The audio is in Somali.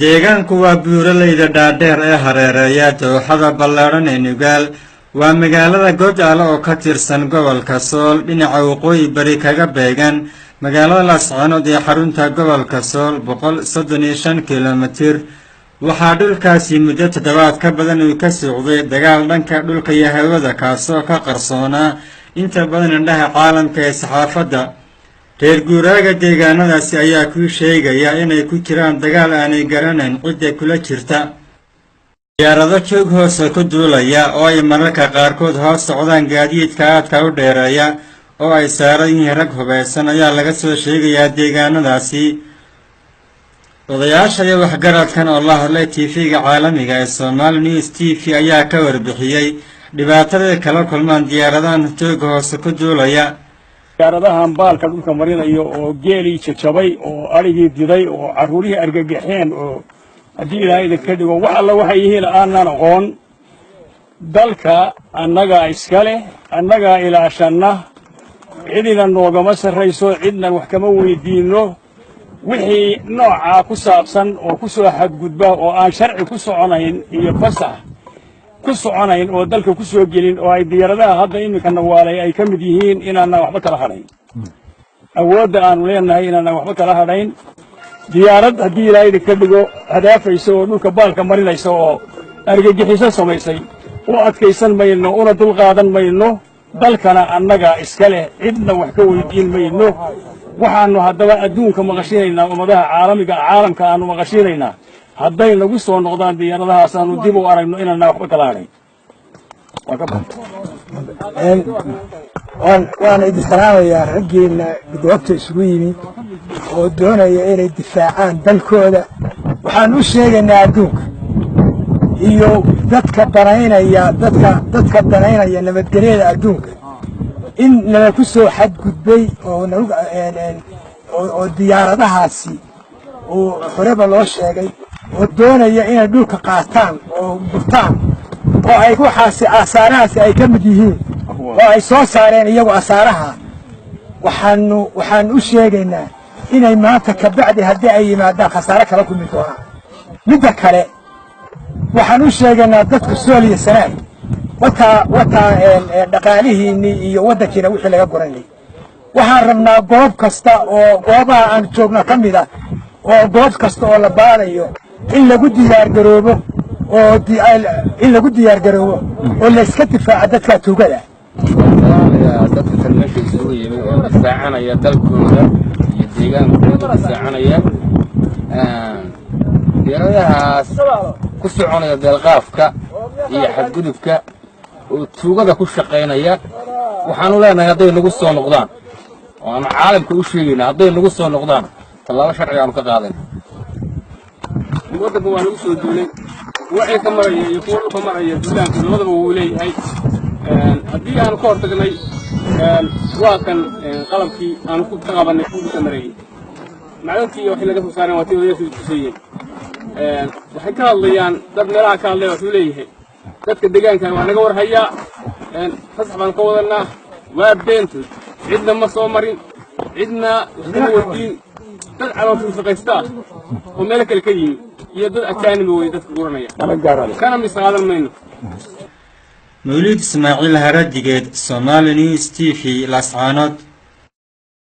deegaanku waa buuraleyda dhaadheer ee hareereeya dooxada ballaadhan ee Nugaal waa magaalada Gojaale oo ka tirsan gobolka Sool dhinaca waqooyi bari kaga beegan magaalada Laascaanood ee xarunta gobolka Sool 135 kiiloomitir waxaa dhulkaasi muddo toddobaad ka badan uu ka socday dagaal dhanka dhulka iyo hawada kaasoo ka qarsoona inta badan indhaha caalamka ee saxaafadda reer guuraaga deegaanadaasi ayaa ku sheegaya inay ku jiraan dagaal aanay garanayn cidda kula jirta diyaarado joog hoose ku duulaya oo ay mararka qaarkood hoos socdaan gaadiidka aadka u dheereeya oo ay saaran yihiin rag hubeysan ayaa laga soo sheegayaa deegaanadaasi odayaasha iyo waxgaradkan oo la hadlay TV-ga caalamiga ee Somali News TV ayaa ka warbixiyay dhibaatada kala kulmaan diyaaradahan joog hoose ku duulaya diyaaradahan baalka dhulka marinayo oo geeli jajabay oo arigii diday oo caruurihii argagaxeen oo haddii ilaahay ka dhigo wax alla waxay yihiin aanan aqoon dalka annaga iska leh annaga ilaashana cidina noogama sarrayso cidna wax kama weydiino wixii nooca ku saabsan oo ku soo xadgudba oo aan sharci ku soconayn iyo fasax ku soconayn oo dalka ku soo gelin oo ay diyaaradaha hadda imika nawaalay ay ka mid yihiin inaana waxba kala hadhayn awoodda aanu leenahay inaana waxba kala hadhayn diyaarad haddii ilaahay ka dhigo hadaafayso oo dhulka baalka marinaysa oo argagixiso samaysay oo adkaysan mayno una dul qaadan mayno dalkana annaga iska leh cidna wax ka weydiin mayno waxaanu haddaba adduunka maqashinaynaa ummadaha caalamka aanu maqashinaynaa hadday nagu soo noqdaan diyaaradahaas aanu dib u aragno inaana waxba kala hadhayn waana idin salaamayaa raggeena goobta isugu yimi oo doonaya inay difaacaan dalkooda waxaan u sheegaynaa adduunka iyo dadka danaynaya nabadgelyada adduunka in nala ku soo xadgudbay oo diyaaradahaasi oo horeba loo sheegay oo doonaya inay dhulka qaataan oo gurtaan oo ay waxaasi asaarahaasi ay ka mid yihiin oo ay soo saareen iyagu asaaraha waxaan u sheegaynaa inay maanta ka bacdi haddii ay yimaadaan khasaare kala kulmi doonaan midda kale waxaan u sheegaynaa dadka Sool iyo Sanaag wataa dhaqaalihiinii iyo waddankiina wixii laga goranayay waxaan rabnaa goob kasta oo goobaha aan joogno ka mid ah oo goob kasta oo la baarayo in lagu diyaargaroobo oo la iska difaaco dadka tuugada dadka kalmeesha isugu yimid oo difaacanaya dalkooda iyo deegaankooda difaacanaya diyaaradahaas ku soconaya deelqaafka iyo xadgudubka oo tuugada ku shaqaynaya waxaanu leenahay hadday nagu soo noqdaan oo aan caalamka u sheegaynaa hadday nagu soo noqdaan tallaabo sharci aanu ka qaadayna waddanka waa nagu soo duulay waxay ka maraya iyo kuwa dhulka maraya duulaanka labadaba wuu leeyahay haddii aanu ka hortagnay waa kan qalabkii aanu ku qabanay kuuka mareeyey macdantii waxay laga soo saareen waa tii odayaashu tusayeen waxay ka hadlayaan dad meelaha ka hadlaya wuxuu leeyahay dadka deegaankan waa naga warhayaa fasax baan ka wadanaa waa beentood cidna ma soo marin cidna waxkama weydiin dad calooshu shaqaystaa oo meelo kale ka yimi iyo dad ajaaniba wey dadka guranaya kana misqaadan mayno مولد إسماعيل هرديجيد Somali News TV Laascaanood